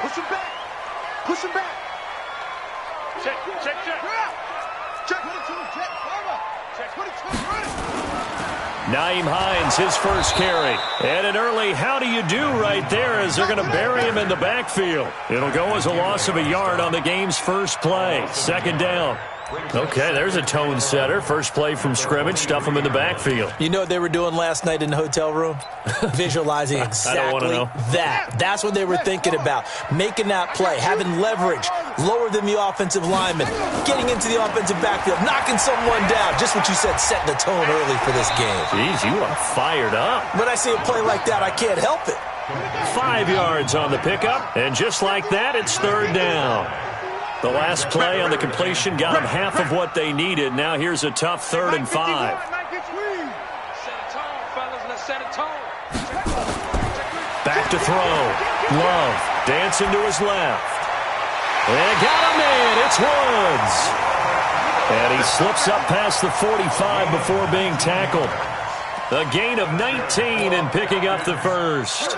Push him back. Push him back. Check. Check 22. Check. Check 22. Nyheim Hines, his first carry. And an early how do you do right there as they're going to bury him in the backfield. It'll go as a loss of a yard on the game's first play. Second down. Okay, there's a tone setter. First play from scrimmage, stuff him in the backfield. You know what they were doing last night in the hotel room? Visualizing exactly that. That's what they were thinking about. Making that play, having leverage, lower than the offensive lineman, getting into the offensive backfield, knocking someone down. Just what you said, setting the tone early for this game. Jeez, you are fired up. When I see a play like that, I can't help it. 5 yards on the pickup, and just like that, it's third down. The last play on the completion got them half of what they needed. Now here's a tough 3rd and 5. Set a tone, fellas. Let's set a tone. Back to throw. Love dancing to his left. And got a man. It's Woods. And he slips up past the 45 before being tackled. A gain of 19 and picking up the first.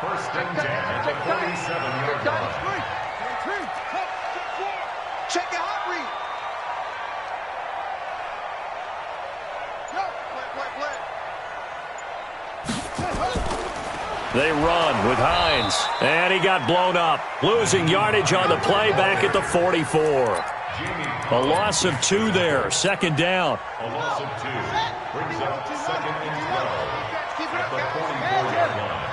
First and 10 at the 47-yard line. Check your hot read. They run with Hines, and he got blown up. Losing yardage on the play back at the 44. A loss of 2 there, second down. A loss of 2 brings up second and 12 at the 44-yard line.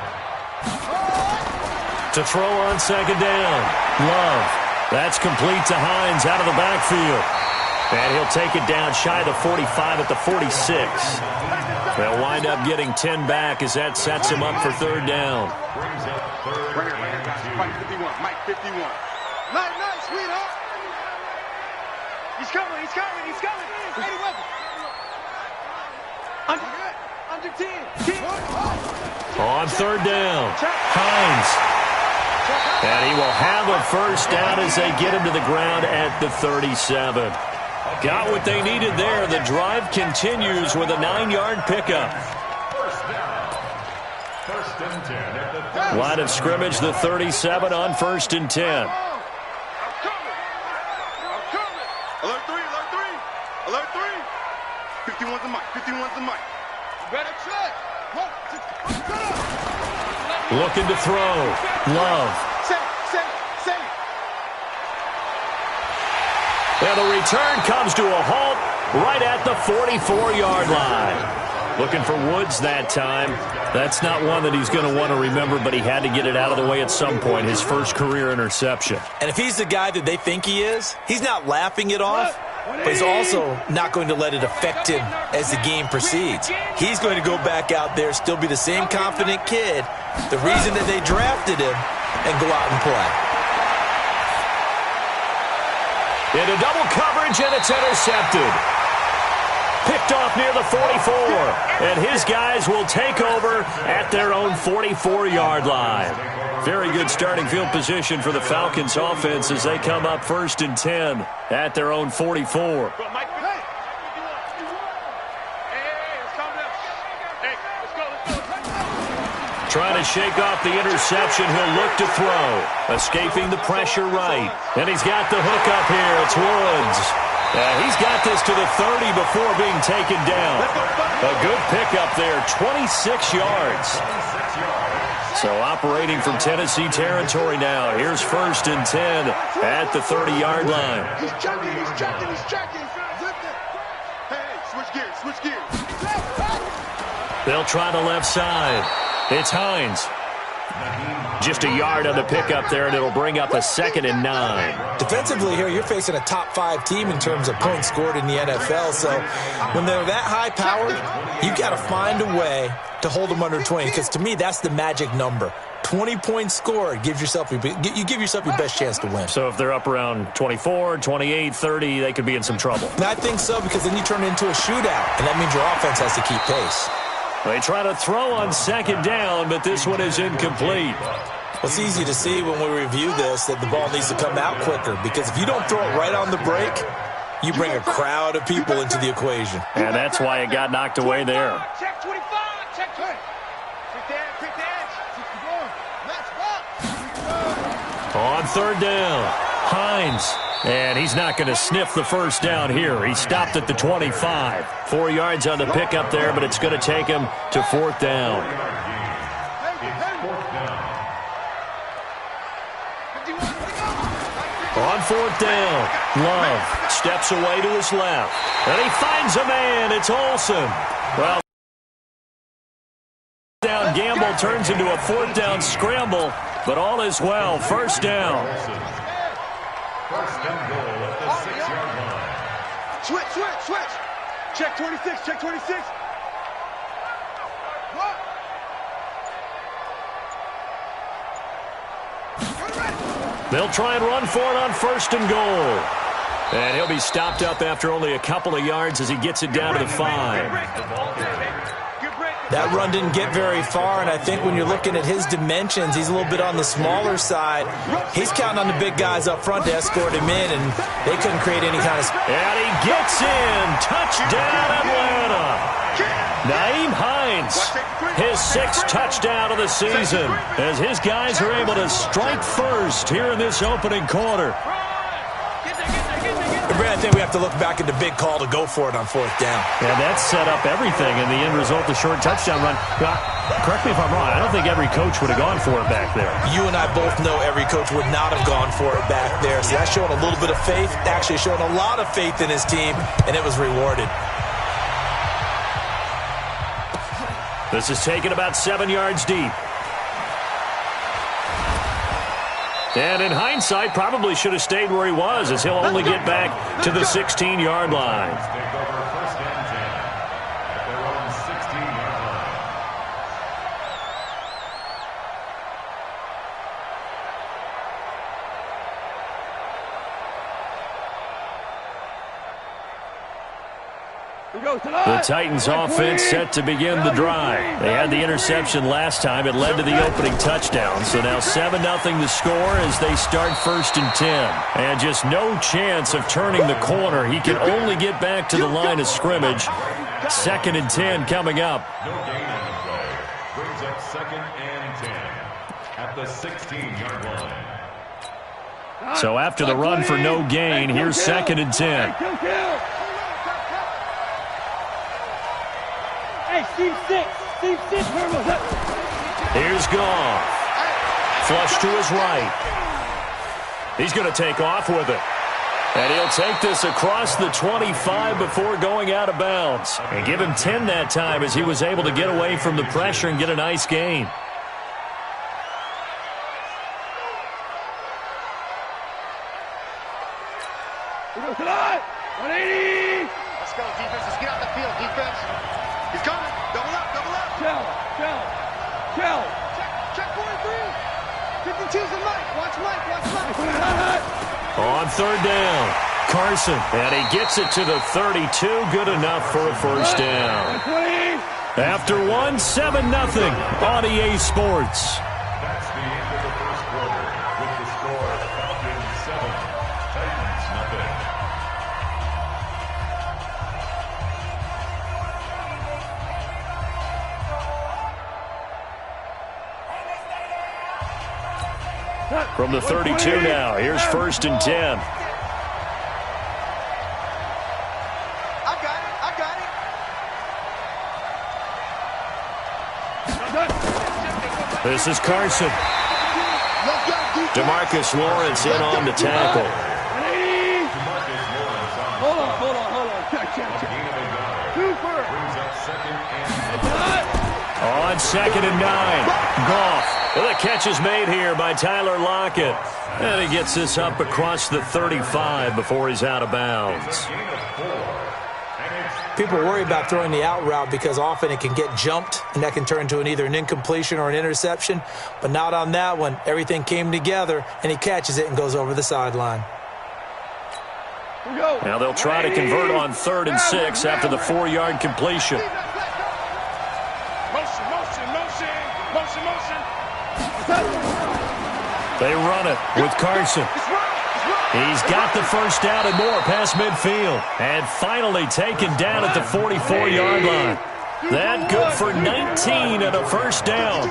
To throw on second down. Love. That's complete to Hines out of the backfield. And he'll take it down shy of the 45 at the 46. They'll wind up getting 10 back as that sets him up for third down. Brings up third and 2. Mike 51. Mike 51. Nice, sweetheart. He's coming. Ready weapon. Under 10. On third down. Hines. And he will have a first down as they get him to the ground at the 37. Got what they needed there. The drive continues with a 9-yard pickup. First and 10 at the 37. Line of scrimmage, the 37 on first and 10. I'm coming. Alert 3. 51's the mic. Better check. Looking to throw. Love. And the return comes to a halt right at the 44-yard line. Looking for Woods that time. That's not one that he's going to want to remember, but he had to get it out of the way at some point, his first career interception. And if he's the guy that they think he is, he's not laughing it off, but he's also not going to let it affect him as the game proceeds. He's going to go back out there, still be the same confident kid, the reason that they drafted him, and go out and play. Into double coverage, and it's intercepted. Picked off near the 44, and his guys will take over at their own 44-yard line. Very good starting field position for the Falcons offense as they come up first and 10 at their own 44. Trying to shake off the interception. He'll look to throw. Escaping the pressure right. And he's got the hook up here. It's Woods. He's got this to the 30 before being taken down. A good pickup there. 26 yards. So operating from Tennessee territory now. Here's first and 10 at the 30-yard line. He's checking. Hey, switch gears. They'll try the left side. It's Hines. Just a yard on the pickup there, and it'll bring up a 2nd and 9. Defensively here, you're facing a top-5 team in terms of points scored in the NFL. So when they're that high-powered, you got to find a way to hold them under 20. Because to me, that's the magic number. 20 points scored, you give yourself your best chance to win. So if they're up around 24, 28, 30, they could be in some trouble. And I think so, because then you turn it into a shootout, and that means your offense has to keep pace. They try to throw on second down, but this one is incomplete. Well, it's easy to see when we review this that the ball needs to come out quicker, because if you don't throw it right on the break, you bring a crowd of people into the equation. And that's why it got knocked away there. Check 25. Check 20. Quick the edge. third down. Hines. And he's not going to sniff the first down here. He stopped at the 25. 4 yards on the pickup there, but it's going to take him to fourth down. On fourth down, Love steps away to his left. And he finds a man. It's Olsen. Well, down gamble turns into a fourth down scramble, but all is well. First down. First and goal at the 6-yard line. Switch. Check 26, check 26. They'll try and run for it on first and goal. And he'll be stopped up after only a couple of yards as he gets it down to the 5. That run didn't get very far, and I think when you're looking at his dimensions, he's a little bit on the smaller side. He's counting on the big guys up front to escort him in, and they couldn't create any kind of... And he gets in. Touchdown, Atlanta. Nyheim Hines, his 6th touchdown of the season, as his guys are able to strike first here in this opening quarter. I think we have to look back at the big call to go for it on fourth down. Yeah, that set up everything in the end result, the short touchdown run. Correct me if I'm wrong. I don't think every coach would have gone for it back there. You and I both know every coach would not have gone for it back there. So that's showing a little bit of faith, actually showing a lot of faith in his team, and it was rewarded. This is taken about 7 yards deep. And in hindsight, probably should have stayed where he was, as he'll only get back to the 16-yard line. Take over first and 10 at their own 16-yard line. The Titans offense set to begin the drive. They had the interception last time. It led to the opening touchdown. So now 7-0 the score as they start first and 10. And just no chance of turning the corner. He can only get back to the line of scrimmage. 2nd and 10 coming up. No gain on the play. Brings up 2nd and 10 at the 16-yard line. So after the run for no gain, here's 2nd and 10. Steve 6. Here's Goff. Flush to his right. He's going to take off with it. And he'll take this across the 25 before going out of bounds. And give him 10 that time as he was able to get away from the pressure and get a nice gain. Let's go, defense. Let's get out the field, defense. He's coming. Double up. Shell. Check 43. 52's the Mike. Watch Mike. On third down, Carson. And he gets it to the 32. Good enough for a first down. After 7-0 on EA Sports. That's the end of the first quarter with the score Falcons 7, Titans nothing. From the 32 now, here's 1st and 10. I got it. This is Carson. DeMarcus Lawrence in on the tackle. Hold on. Check. Brings up 2nd and 10. On 2nd and 9, Goff. Well, the catch is made here by Tyler Lockett. And he gets this up across the 35 before he's out of bounds. People worry about throwing the out route because often it can get jumped, and that can turn into either an incompletion or an interception. But not on that one. Everything came together, and he catches it and goes over the sideline. Now they'll try to convert on 3rd and 6 after the 4-yard completion. They run it with Carson. He's got the first down and more past midfield. And finally taken down at the 44-yard line. That good for 19 and a first down.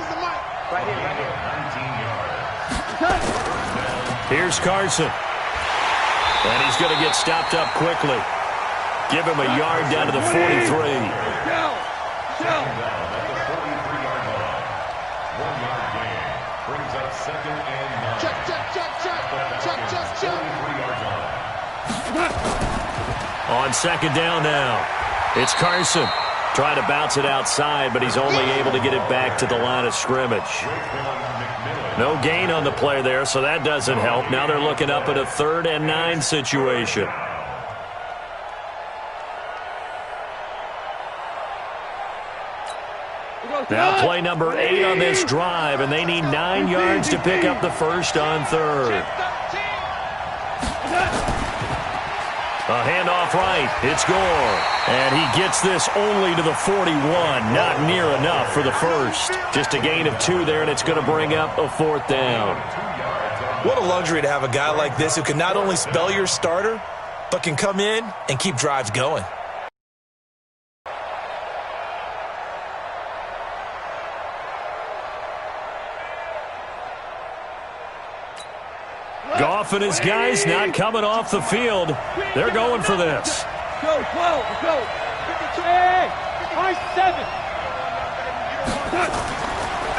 Here's Carson. And he's going to get stopped up quickly. Give him a yard down to the 43. Down at the 43-yard line. 1 yard gain. Brings up 2nd and 9. Check. 43-yard line. On 2nd down now. It's Carson. Trying to bounce it outside, but he's only able to get it back to the line of scrimmage. No gain on the play there, so that doesn't help. Now they're looking up at a 3rd and 9 situation. Now play number 8 on this drive, and they need 9 yards to pick up the first on 3rd. A handoff right. It's Gore. And he gets this only to the 41. Not near enough for the first. Just a gain of 2 there, and it's going to bring up a 4th down. What a luxury to have a guy like this who can not only spell your starter, but can come in and keep drives going. Goff and his guys not coming off the field. They're going for this. Go. Hey, 7.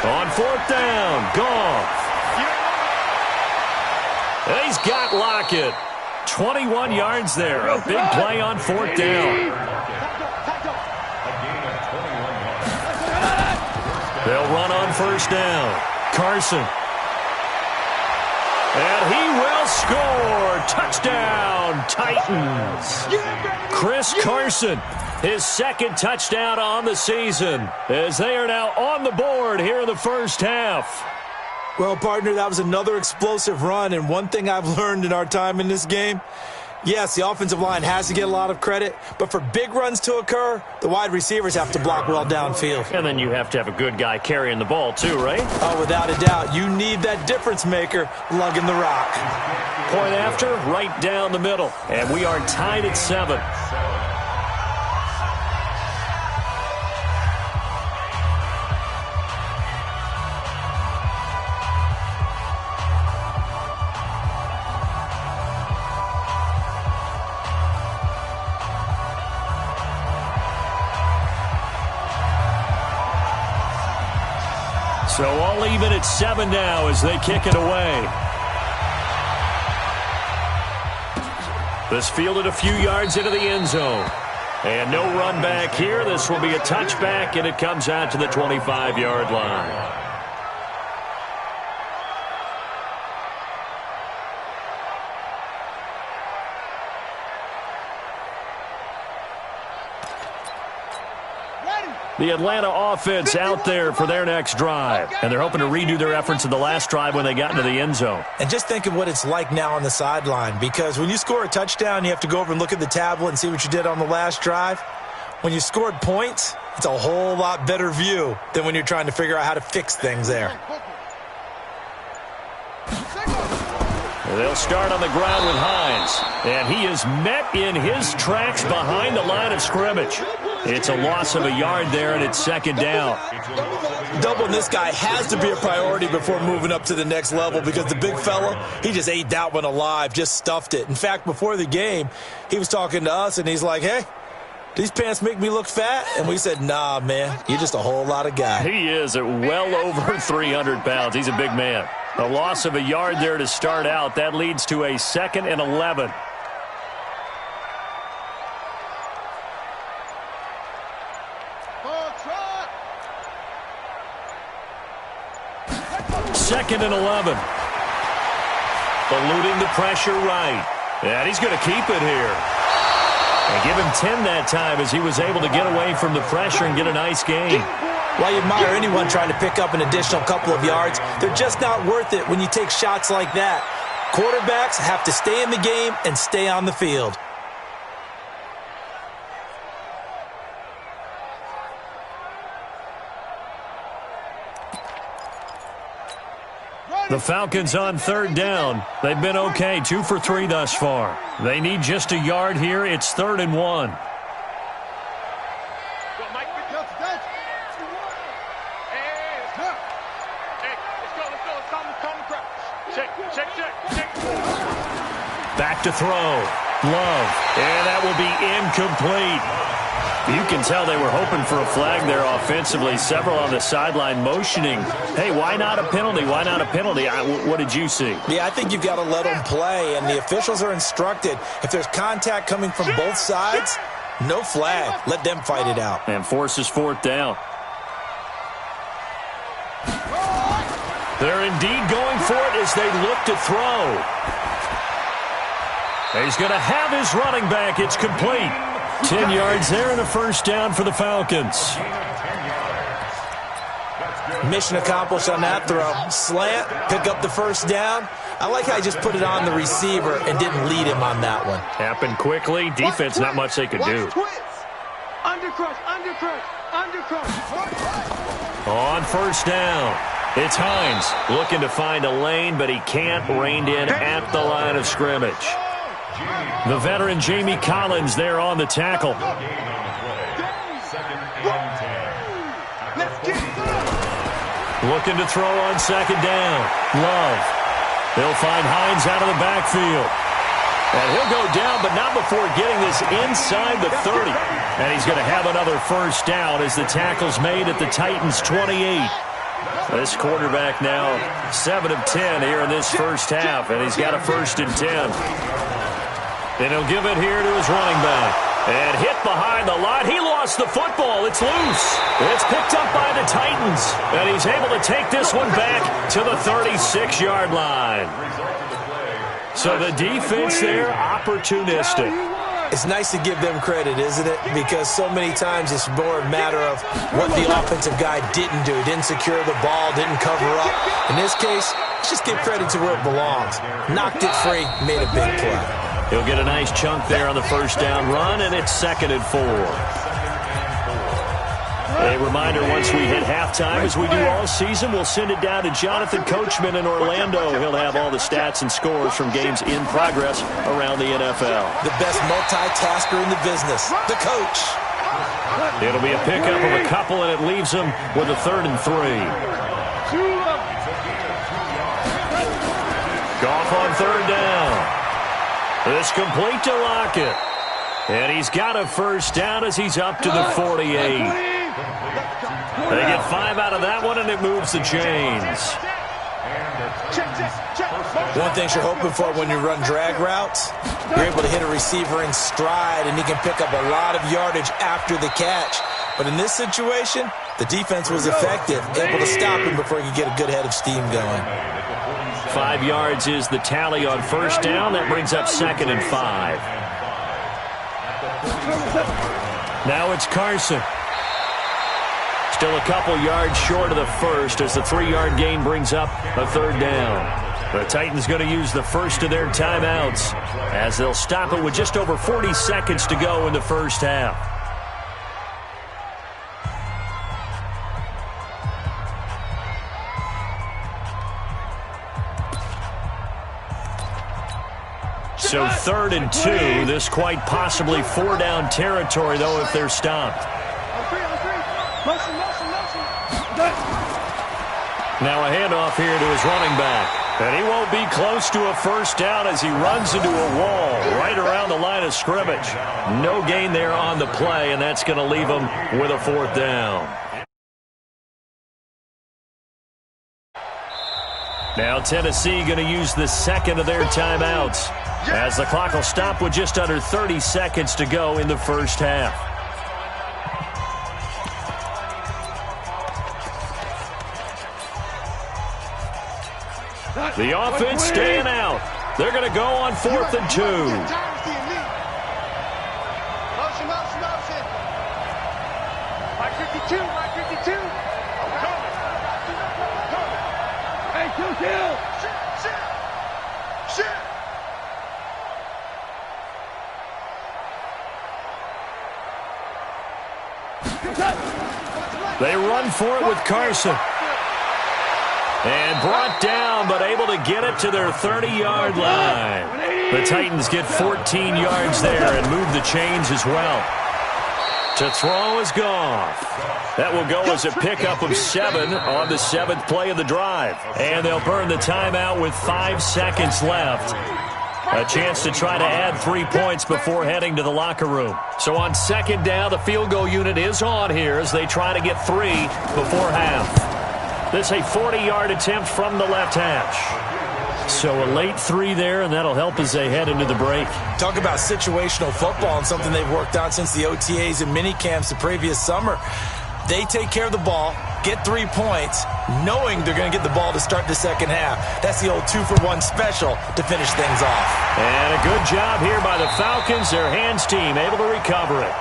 On 4th down, Goff. And he's got Lockett. 21 yards there. A big play on 4th down. They'll run on 1st down. Carson. And he will score. Touchdown, Titans. Chris Carson, his 2nd touchdown on the season, as they are now on the board here in the first half. Well, partner, that was another explosive run, and one thing I've learned in our time in this game, yes, the offensive line has to get a lot of credit, but for big runs to occur, the wide receivers have to block well downfield. And then you have to have a good guy carrying the ball too, right? Oh, without a doubt. You need that difference maker lugging the rock. Point after, right down the middle. And we are tied at 7. So all even at 7 now as they kick it away. This fielded a few yards into the end zone. And no run back here. This will be a touchback, and it comes out to the 25-yard line. The Atlanta offense out there for their next drive. And they're hoping to redo their efforts in the last drive when they got into the end zone. And just think of what it's like now on the sideline, because when you score a touchdown, you have to go over and look at the tablet and see what you did on the last drive. When you scored points, it's a whole lot better view than when you're trying to figure out how to fix things there. They'll start on the ground with Hines. And he is met in his tracks behind the line of scrimmage. It's a loss of a yard there, and it's 2nd down. Doubling this guy has to be a priority before moving up to the next level, because the big fella, he just ate that one alive, just stuffed it. In fact, before the game, he was talking to us, and he's like, hey, these pants make me look fat? And we said, nah, man, you're just a whole lot of guy. He is at well over 300 pounds. He's a big man. A loss of a yard there to start out. That leads to a 2nd and 11. Second and 11. Eluding the pressure right. And he's going to keep it here. And give him 10 that time as he was able to get away from the pressure and get a nice gain. While you admire anyone trying to pick up an additional couple of yards, they're just not worth it when you take shots like that. Quarterbacks have to stay in the game and stay on the field. The Falcons on 3rd down. They've been okay, 2 for 3 thus far. They need just a yard here. It's 3rd and 1. Back to throw. Love. And that will be incomplete. You can tell they were hoping for a flag there offensively. Several on the sideline motioning, hey, why not a penalty? Why not a penalty? What did you see? Yeah, I think you've got to let them play, and the officials are instructed. If there's contact coming from both sides, no flag. Let them fight it out. And forces fourth down. They're indeed going for it as they look to throw. He's going to have his running back. It's complete. 10 yards there and a first down for the Falcons. Mission accomplished on that throw. Slant, pick up the first down. I like how he just put it on the receiver and didn't lead him on that one. Happened quickly. Defense, not much they could do. Undercrush. On first down, it's Hines looking to find a lane, but he can't. Reined in at the line of scrimmage. The veteran Jamie Collins there on the tackle. Looking to throw on second down. Love. They'll find Hines out of the backfield. And he'll go down, but not before getting this inside the 30. And he's going to have another first down as the tackle's made at the Titans' 28. This quarterback now 7 of 10 here in this first half, and he's got a 1st and 10. And he'll give it here to his running back. And hit behind the line. He lost the football. It's loose. It's picked up by the Titans. And he's able to take this one back to the 36-yard line. So the defense there, opportunistic. It's nice to give them credit, isn't it? Because so many times it's more a matter of what the offensive guy didn't do. Didn't secure the ball, didn't cover up. In this case, let's just give credit to where it belongs. Knocked it free, made a big play. He'll get a nice chunk there on the first down run, and it's 2nd and 4. A reminder, once we hit halftime, as we do all season, we'll send it down to Jonathan Coachman in Orlando. He'll have all the stats and scores from games in progress around the NFL. The best multitasker in the business, the coach. It'll be a pickup of a couple, and it leaves him with a 3rd and 3. Goff on 3rd down. It's complete to Lockett. And he's got a first down as he's up to the 48. They get 5 out of that one, and it moves the chains. One thing you're hoping for when you run drag routes, you're able to hit a receiver in stride, and he can pick up a lot of yardage after the catch. But in this situation, the defense was effective, able to stop him before he could get a good head of steam going. 5 yards is the tally on first down. That brings up 2nd and 5. Now it's Carson. Still a couple yards short of the first as the 3-yard gain brings up a 3rd down. The Titans going to use the first of their timeouts as they'll stop it with just over 40 seconds to go in the first half. So 3rd and 2, this quite possibly 4-down territory, though, if they're stopped. Now a handoff here to his running back. And he won't be close to a first down as he runs into a wall right around the line of scrimmage. No gain there on the play, and that's going to leave him with a 4th down. Now Tennessee going to use the 2nd of their timeouts as the clock will stop with just under 30 seconds to go in the first half. The offense staying out. They're going to go on 4th and 2. Motion. Mike 52. Hey, kill. Shit. They run for it with Carson. And brought down, but able to get it to their 30-yard line. The Titans get 14 yards there and move the chains as well. To throw is Goff. That will go as a pickup of 7 on the 7th play of the drive. And they'll burn the timeout with 5 seconds left. A chance to try to add 3 points before heading to the locker room. So on 2nd down, the field goal unit is on here as they try to get 3 before half. This is a 40-yard attempt from the left hash. So a late 3 there, and that'll help as they head into the break. Talk about situational football and something they've worked on since the OTAs and mini camps the previous summer. They take care of the ball, get 3 points, knowing they're going to get the ball to start the second half. That's the old 2-for-1 special to finish things off. And a good job here by the Falcons. Their hands team able to recover it.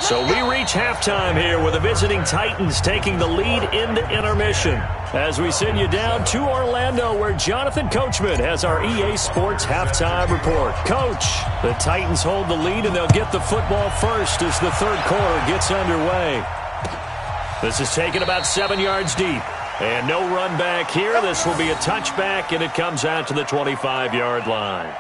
So we reach halftime here with the visiting Titans taking the lead into intermission. As we send you down to Orlando where Jonathan Coachman has our EA Sports halftime report. Coach, the Titans hold the lead and they'll get the football first as the third quarter gets underway. This is taken about 7 yards deep. And no run back here. This will be a touchback and it comes out to the 25-yard line.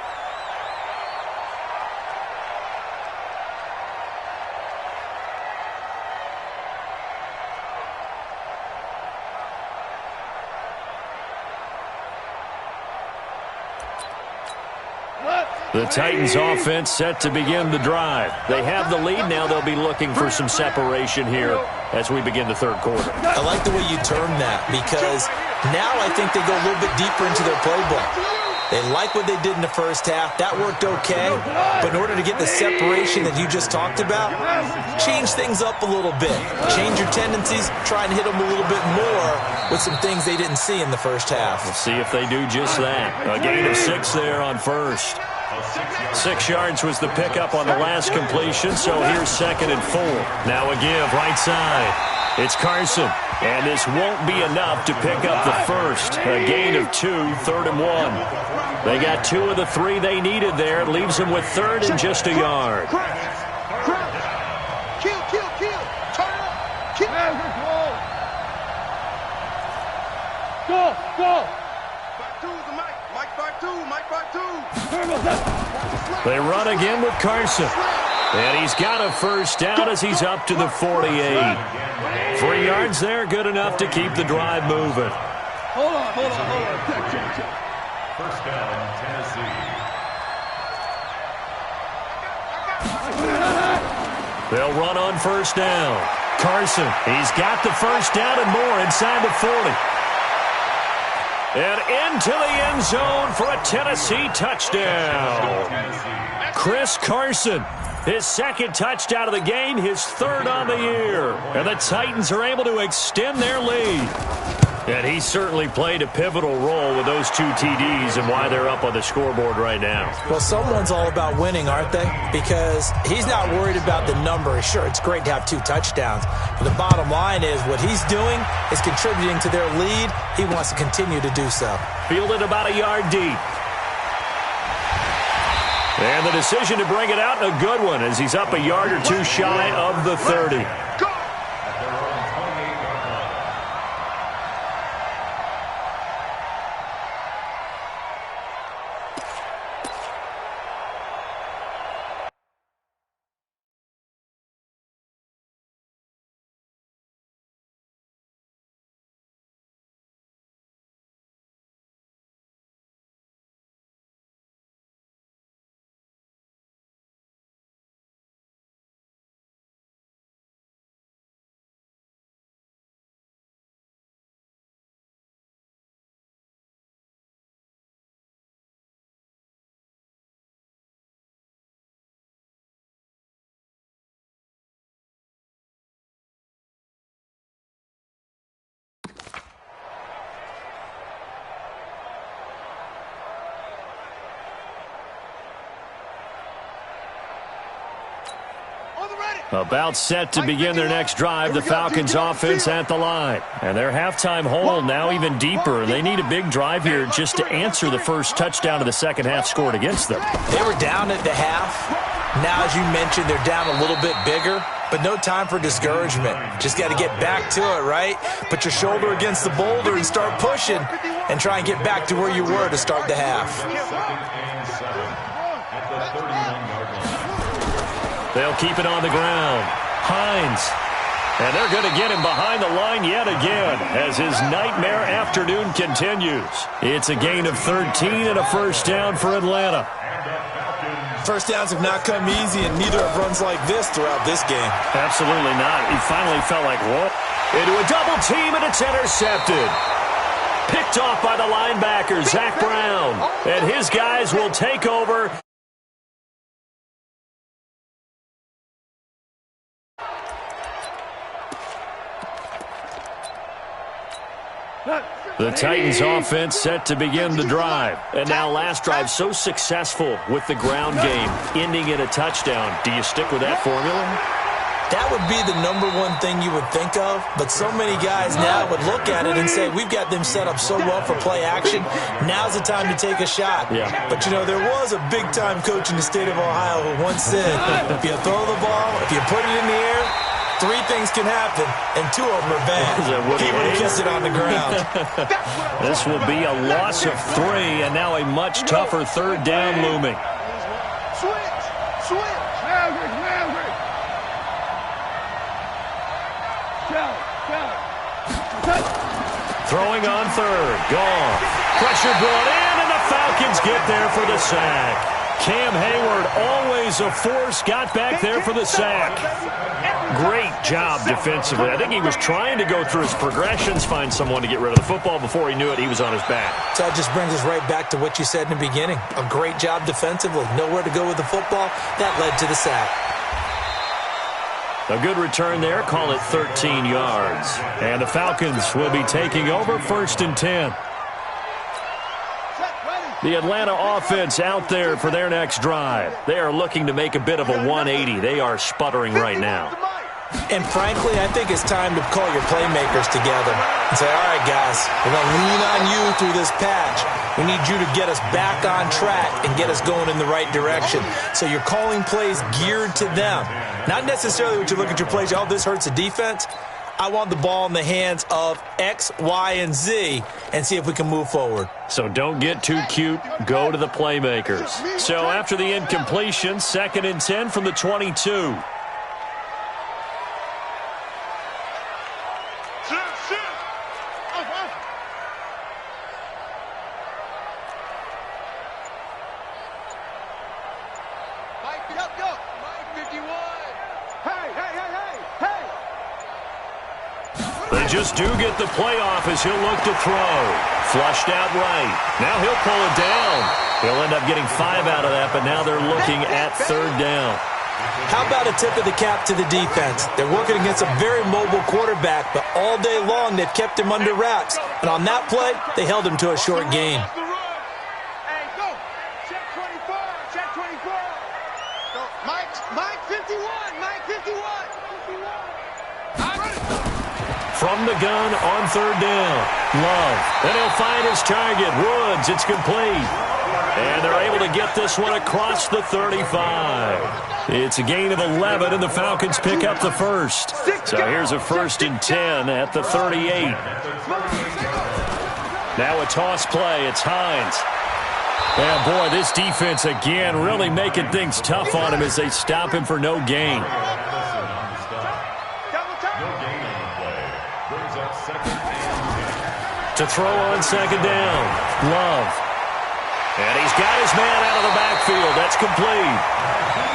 The Titans offense set to begin the drive. They have the lead. Now they'll be looking for some separation here as we begin the third quarter. I like the way you term that because now I think they go a little bit deeper into their playbook. They like what they did in the first half. That worked okay. But in order to get the separation that you just talked about, change things up a little bit. Change your tendencies. Try and hit them a little bit more with some things they didn't see in the first half. We'll see if they do just that. A gain of 6 there on first. 6 yards was the pickup on the last completion, so here's 2nd and 4. Now a give right side. It's Carson, and this won't be enough to pick up the first. A gain of 2, 3rd and 1. They got 2 of the 3 they needed there. It leaves them with 3rd and just a yard. Kill. Turn it up. Kill. Go. Mike 5-2. They run again with Carson. And he's got a first down as he's up to the 48. 3 yards there, good enough to keep the drive moving. Hold on. Check. First down, Tennessee. They'll run on first down. Carson, he's got the first down and more inside the 40. And into the end zone for a Tennessee touchdown. Chris Carson, his 2nd touchdown of the game, his 3rd on the year. And the Titans are able to extend their lead. And he certainly played a pivotal role with those 2 TDs and why they're up on the scoreboard right now. Well, someone's all about winning, aren't they? Because he's not worried about the number. Sure, it's great to have 2 touchdowns. But the bottom line is what he's doing is contributing to their lead. He wants to continue to do so. Fielded about a yard deep. And the decision to bring it out, a good one, as he's up a yard or 2 shy of the 30. About set to begin their next drive, the Falcons offense at the line. And their halftime hole now even deeper. They need a big drive here just to answer the first touchdown of the second half scored against them. They were down at the half. Now, as you mentioned, they're down a little bit bigger, but no time for discouragement. Just got to get back to it, right? Put your shoulder against the boulder and start pushing and try and get back to where you were to start the half. They'll keep it on the ground. Hines. And they're going to get him behind the line yet again as his nightmare afternoon continues. It's a gain of 13 and a first down for Atlanta. First downs have not come easy, and neither have runs like this throughout this game. Absolutely not. He finally felt like, what? Into a double team, and it's intercepted. Picked off by the linebacker, Zach Brown. And his guys will take over. The Titans offense set to begin the drive. And now last drive so successful with the ground game, ending in a touchdown. Do you stick with that formula? That would be the number one thing you would think of, but so many guys now would look at it and say, we've got them set up so well for play action, now's the time to take a shot. Yeah. But, you know, there was a big-time coach in the state of Ohio who once said, if you throw the ball, if you put it in the air, 3 things can happen, and 2 of them are bad. He would have kissed it on the ground. This will be a loss of 3, and now a much tougher third down looming. Switch. Throwing on third. Gone. Pressure brought in, and the Falcons get there for the sack. Cam Hayward, always a force, got back there for the sack. Great job defensively. I think he was trying to go through his progressions, find someone to get rid of the football. Before he knew it, he was on his back. So that just brings us right back to what you said in the beginning. A great job defensively. Nowhere to go with the football. That led to the sack. A good return there. Call it 13 yards. And the Falcons will be taking over 1st and 10. The Atlanta offense out there for their next drive. They are looking to make a bit of a 180. They are sputtering right now. And frankly, I think it's time to call your playmakers together and say, all right, guys, we're going to lean on you through this patch. We need you to get us back on track and get us going in the right direction. So you're calling plays geared to them. Not necessarily when you look at your plays, oh, this hurts the defense. I want the ball in the hands of X, Y, and Z and see if we can move forward. So don't get too cute. Go to the playmakers. So after the incompletion, 2nd and 10 from the 22. They just do get the playoff as he'll look to throw. Flushed out right. Now he'll pull it down. He'll end up getting 5 out of that, but now they're looking at 3rd down. How about a tip of the cap to the defense? They're working against a very mobile quarterback, but all day long they've kept him under wraps. And on that play, they held him to a short gain. From the gun on 3rd down. Love. And he'll find his target. Woods. It's complete. And they're able to get this one across the 35. It's a gain of 11, and the Falcons pick up the first. So here's a 1st and 10 at the 38. Now a toss play. It's Hines. And, boy, this defense again really making things tough on him as they stop him for no gain. To throw on 2nd down. Love. And he's got his man out of the backfield. That's complete.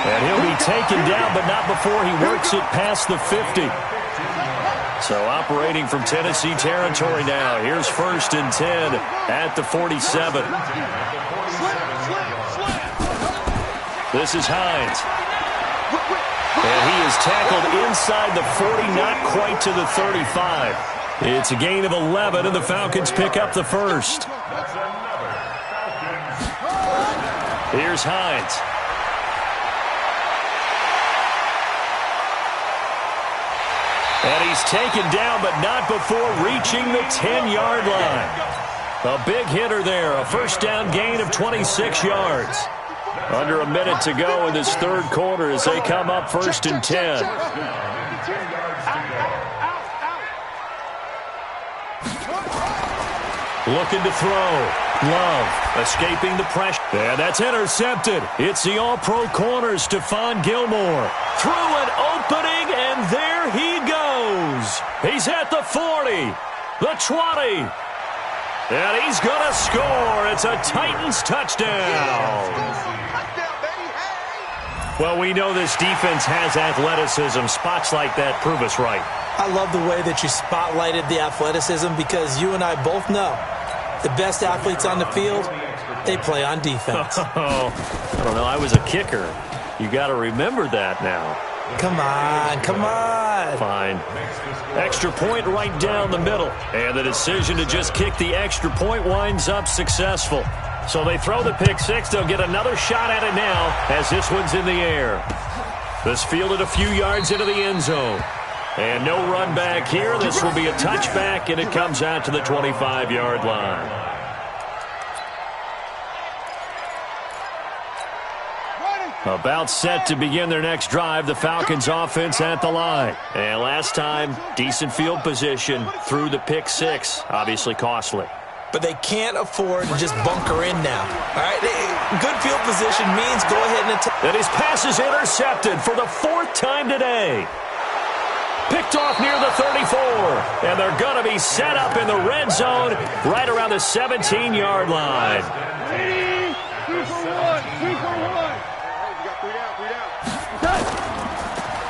And he'll be taken down, but not before he works it past the 50. So operating from Tennessee territory now. Here's 1st and 10 at the 47. This is Hines. And he is tackled inside the 40, not quite to the 35. It's a gain of 11, and the Falcons pick up the first. Here's Hines. And he's taken down, but not before reaching the 10-yard line. A big hitter there, a 1st down gain of 26 yards. Under a minute to go in this 3rd quarter as they come up 1st and 10. Looking to throw. Love. escaping the pressure. And that's intercepted. It's the all-pro corner, Stephon Gilmore. Through an opening, and there he goes. He's at the 40, the 20, and he's going to score. It's a Titans touchdown. Well, we know this defense has athleticism. Spots like that prove us right. I love the way that you spotlighted the athleticism because you and I both know the best athletes on the field, they play on defense. Oh, I don't know. I was a kicker. You got to remember that now. Come on, come on. Fine. Extra point right down the middle. And the decision to just kick the extra point winds up successful. So they throw the pick six. They'll get another shot at it now as this one's in the air. This fielded a few yards into the end zone. And no run back here. This will be a touchback, and it comes out to the 25-yard line. About set to begin their next drive, the Falcons offense at the line. And last time, decent field position through the pick six. Obviously costly. But they can't afford to just bunker in now. All right, good field position means go ahead and attack. And his pass is intercepted for the fourth time today. Picked off near the 34. And they're going to be set up in the red zone right around the 17-yard line. 2 for 1. 2 for 1.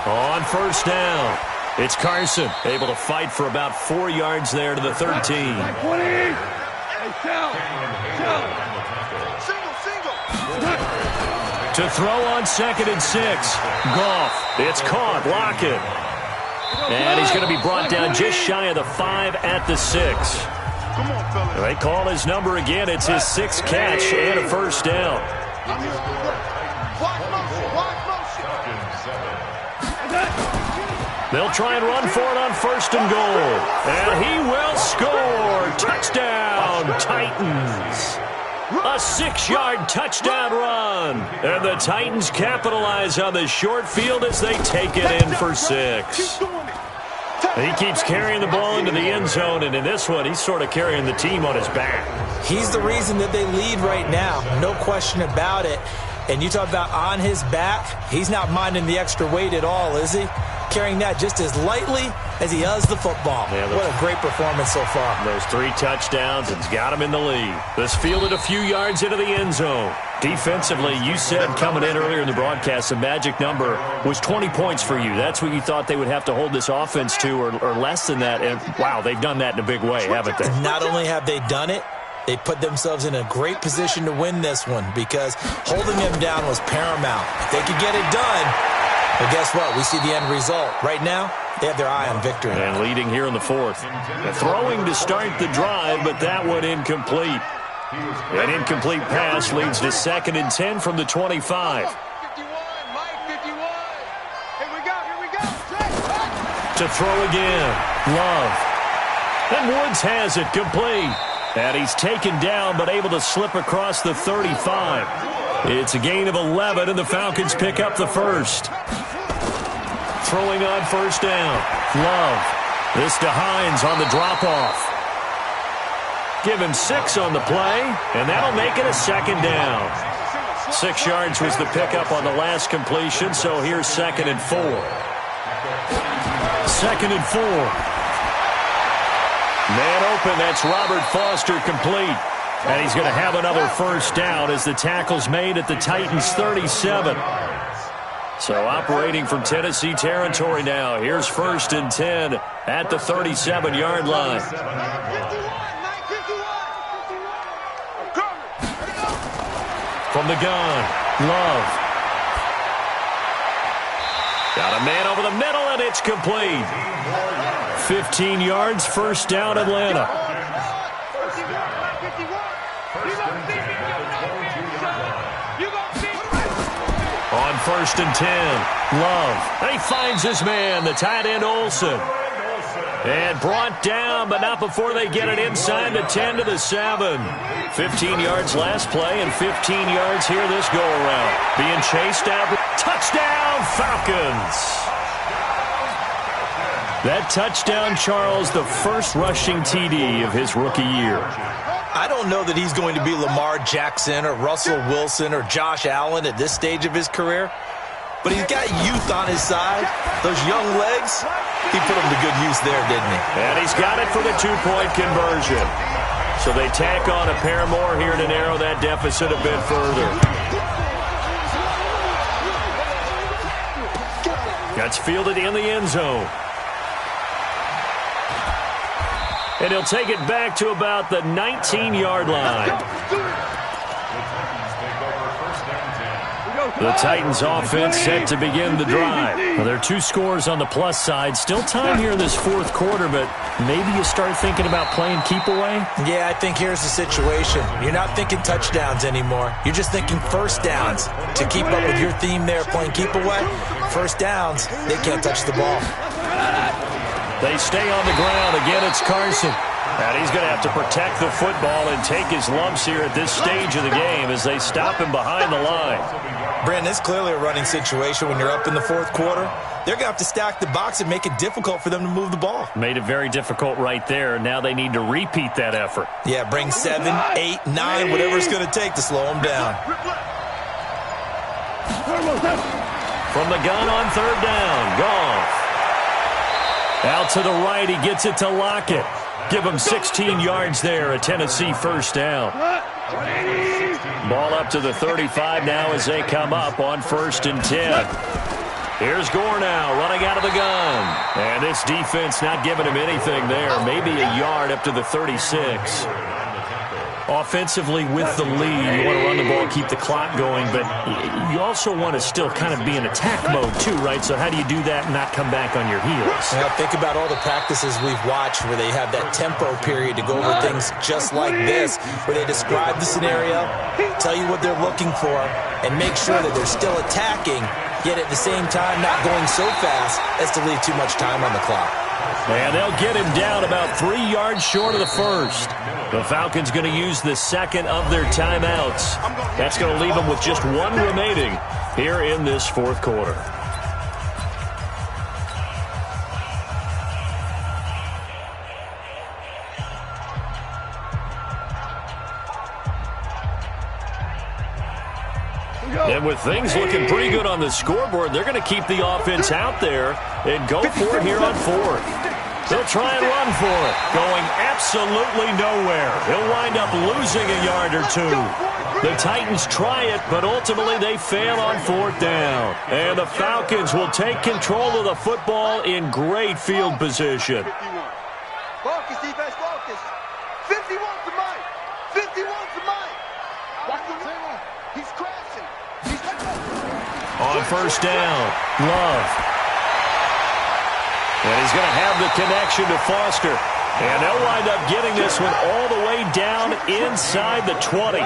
On first down, it's Carson, able to fight for about 4 yards there to the 13. To throw on 2nd and 6. Goff, it's caught, Lockett. And he's going to be brought down just shy of the 5 at the 6. They call his number again. It's his 6th catch and a first down. They'll try and run for it on 1st and goal. And he will score. Touchdown, Titans. A 6-yard touchdown run. And the Titans capitalize on the short field as they take it in for 6. He keeps carrying the ball into the end zone, and in this one, he's sort of carrying the team on his back. He's the reason that they lead right now. No question about it. And you talk about on his back, he's not minding the extra weight at all, is he? Carrying that just as lightly as he does the football. Yeah, what a great performance so far. Those 3 touchdowns, it's got him in the lead. This fielded a few yards into the end zone. Defensively, you said coming in earlier in the broadcast, the magic number was 20 points for you. That's what you thought they would have to hold this offense to, or less than that. And, wow, they've done that in a big way, haven't they? Not only have they done it, they put themselves in a great position to win this one because holding them down was paramount. If they could get it done, well, guess what? We see the end result. Right now, they have their eye on victory. And leading here in the 4th. Throwing to start the drive, but that one incomplete. An incomplete pass leads to 2nd and 10 from the 25. 51, Mike, 51. Here we go. To throw again. Love. And Woods has it complete. And he's taken down, but able to slip across the 35. It's a gain of 11, and the Falcons pick up the first. Throwing on first down. Love. This to Hines on the drop-off. Give him 6 on the play, and that'll make it a 2nd down. 6 yards was the pickup on the last completion, so here's 2nd and 4. 2nd and 4. Man open, that's Robert Foster complete. And he's going to have another first down as the tackle's made at the Titans' 37. So operating from Tennessee territory now. Here's 1st and 10 at the 37-yard line. From the gun, Love. Got a man over the middle, and it's complete. 15 yards, first down, Atlanta. On 1st and 10, Love. And he finds his man, the tight end Olsen. And brought down, but not before they get it inside the 10 to the 7. 15 yards last play and 15 yards here this go-around. Being chased out. Touchdown, Falcons! That touchdown, Charles, the first rushing TD of his rookie year. I don't know that he's going to be Lamar Jackson or Russell Wilson or Josh Allen at this stage of his career, but he's got youth on his side. Those young legs, he put them to good use there, didn't he? And he's got it for the two-point conversion. So they tack on a pair more here to narrow that deficit a bit further. That's fielded in the end zone. And he'll take it back to about the 19-yard line. The Titans offense set to begin the drive. Well, there are 2 scores on the plus side. Still time here in this fourth quarter, but maybe you start thinking about playing keep away? Yeah, I think here's the situation. You're not thinking touchdowns anymore. You're just thinking first downs. To keep up with your theme there, playing keep away, first downs, they can't touch the ball. They stay on the ground. Again, it's Carson. And he's going to have to protect the football and take his lumps here at this stage of the game as they stop him behind the line. Brandon, it's clearly a running situation when you're up in the fourth quarter. They're going to have to stack the box and make it difficult for them to move the ball. Made it very difficult right there. Now they need to repeat that effort. Yeah, bring 7, 8, 9, whatever it's going to take to slow them down. From the gun on third down, Goff. Out to the right, he gets it to Lockett. Give him 16 yards there, a Tennessee first down. Ball up to the 35 now as they come up on 1st and 10. Here's Gore now running out of the gun. And this defense not giving him anything there. Maybe a yard up to the 36. Offensively with the lead, you want to run the ball, keep the clock going, but you also want to still kind of be in attack mode too, right? So how do you do that and not come back on your heels? Now think about all the practices we've watched where they have that tempo period to go over things just like this, where they describe the scenario, tell you what they're looking for, and make sure that they're still attacking, yet at the same time not going so fast as to leave too much time on the clock. And they'll get him down about 3 yards short of the first. The Falcons going to use the second of their timeouts. That's going to leave them with just 1 remaining here in this fourth quarter. And with things looking pretty good on the scoreboard, they're going to keep the offense out there and go for it here on 4th. They'll try and run for it, going absolutely nowhere. He'll wind up losing a yard or 2. The Titans try it, but ultimately they fail on 4th down. And the Falcons will take control of the football in great field position. Focus, defense, focus. 51 to Mike. 51 to Mike. Watch the run. He's crashing. On 1st down, Love. And he's going to have the connection to Foster. And they'll wind up getting this one all the way down inside the 20.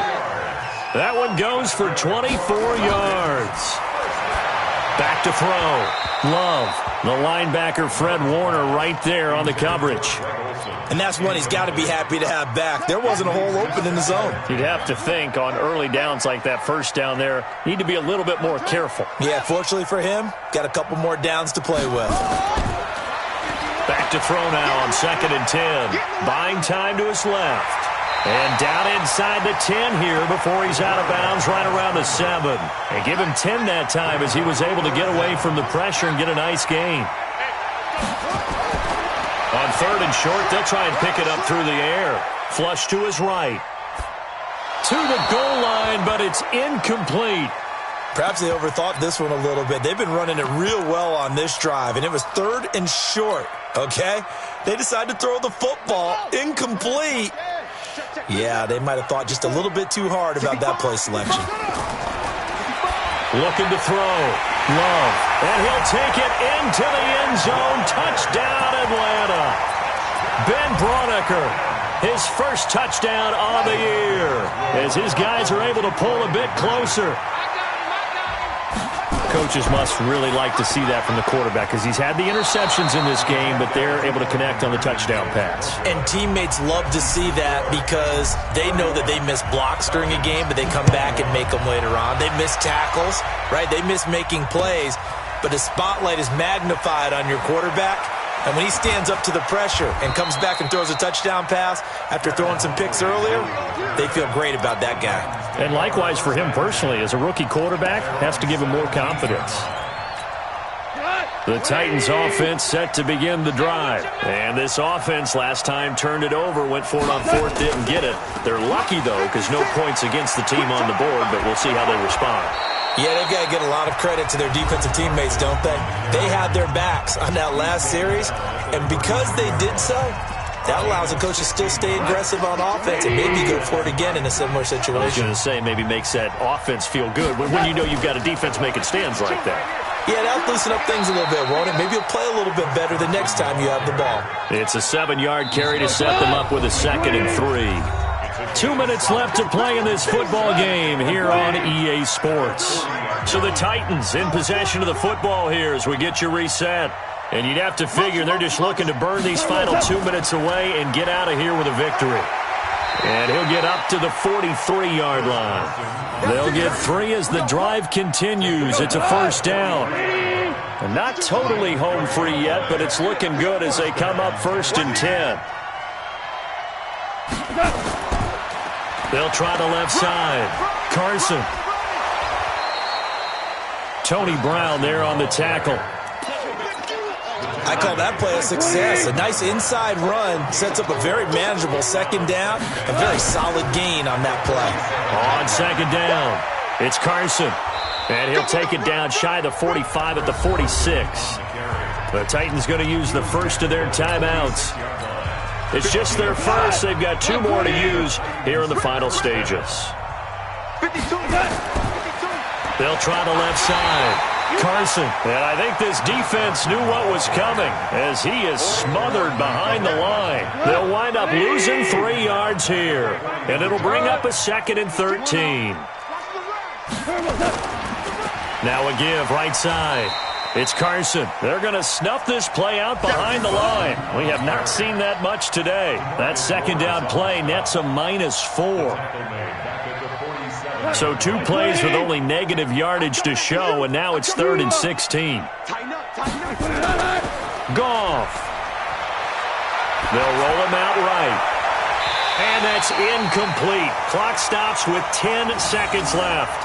That one goes for 24 yards. Back to throw. Love. The linebacker, Fred Warner, right there on the coverage. And that's one he's got to be happy to have back. There wasn't a hole open in the zone. You'd have to think on early downs like that first down there, need to be a little bit more careful. Yeah, fortunately for him, got a couple more downs to play with. Back to throw now on 2nd and 10. Buying time to his left. And down inside the 10 here before he's out of bounds right around the 7. And give him 10 that time as he was able to get away from the pressure and get a nice gain. On 3rd and short, they'll try and pick it up through the air. Flush to his right. To the goal line, but it's incomplete. Perhaps they overthought this one a little bit. They've been running it real well on this drive, and it was 3rd and short, okay? They decided to throw the football incomplete. Yeah, they might have thought just a little bit too hard about that play selection. Looking to throw. Love. And he'll take it into the end zone. Touchdown, Atlanta. Ben Braunecker, his first touchdown of the year, as his guys are able to pull a bit closer. Coaches must really like to see that from the quarterback because he's had the interceptions in this game, but they're able to connect on the touchdown pass. And teammates love to see that because they know that they miss blocks during a game, but they come back and make them later on. They miss tackles, right? They miss making plays, but the spotlight is magnified on your quarterback, And when he stands up to the pressure and comes back and throws a touchdown pass after throwing some picks earlier, they feel great about that guy. And likewise for him personally, as a rookie quarterback, has to give him more confidence. The Titans offense set to begin the drive. And this offense last time turned it over, went for it on fourth, didn't get it. They're lucky, though, because no points against the team on the board, but we'll see how they respond. Yeah, they've got to get a lot of credit to their defensive teammates, don't they? They had their backs on that last series, and because they did so, that allows the coach to still stay aggressive on offense and maybe go for it again in a similar situation. I was going to say, maybe makes that offense feel good when you know you've got a defense making stands like that. Yeah, that'll loosen up things a little bit, won't it? Maybe you'll play a little bit better the next time you have the ball. It's a 7-yard carry to set them up with a 2nd and 3. 2 minutes left to play in this football game here on EA Sports. So the Titans in possession of the football here as we get you reset. And you'd have to figure they're just looking to burn these final 2 minutes away and get out of here with a victory. And he'll get up to the 43-yard line. They'll get 3 as the drive continues. It's a first down. And not totally home free yet, but it's looking good as they come up 1st and 10. They'll try the left side. Carson. Tony Brown there on the tackle. I call that play a success. A nice inside run sets up a very manageable 2nd down. A very solid gain on that play. On 2nd down, it's Carson. And he'll take it down shy of the 45 at the 46. The Titans going to use the first of their timeouts. It's just their first. They've got 2 more to use here in the final stages. They'll try the left side. Carson. And I think this defense knew what was coming as he is smothered behind the line. They'll wind up losing 3 yards here. And it'll bring up a 2nd and 13. Now a give right side. It's Carson. They're going to snuff this play out behind the line. We have not seen that much today. That 2nd down play nets a -4. So 2 plays with only negative yardage to show, and now it's 3rd and 16. Goff. They'll roll him out right. And that's incomplete. Clock stops with 10 seconds left.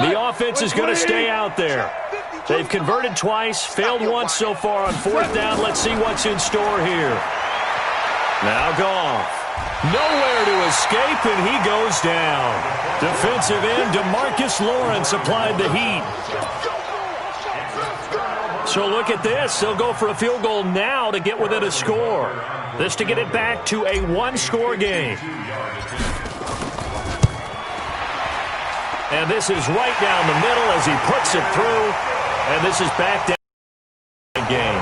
The offense is going to stay out there. They've converted twice, failed once so far on 4th down. Let's see what's in store here. Now Goff. Nowhere to escape, and he goes down. Defensive end DeMarcus Lawrence applied the heat. So look at this. They'll go for a field goal now to get within a score. This to get it back to a 1-score game. And this is right down the middle as he puts it through. And this is back down the game.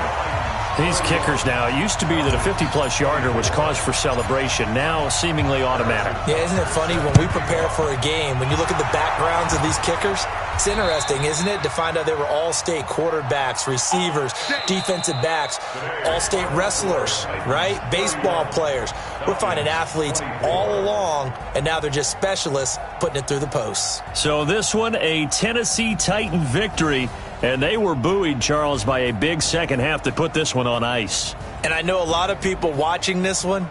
These kickers now, it used to be that a 50-plus yarder was cause for celebration. Now seemingly automatic. Yeah, isn't it funny when we prepare for a game, when you look at the backgrounds of these kickers, it's interesting, isn't it, to find out they were all-state quarterbacks, receivers, defensive backs, all-state wrestlers, right? Baseball players. We're finding athletes all along, and now they're just specialists putting it through the posts. So this one, a Tennessee Titan victory. And they were buoyed, Charles, by a big second half to put this one on ice. And I know a lot of people watching this one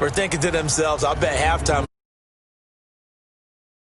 were thinking to themselves, I'll bet halftime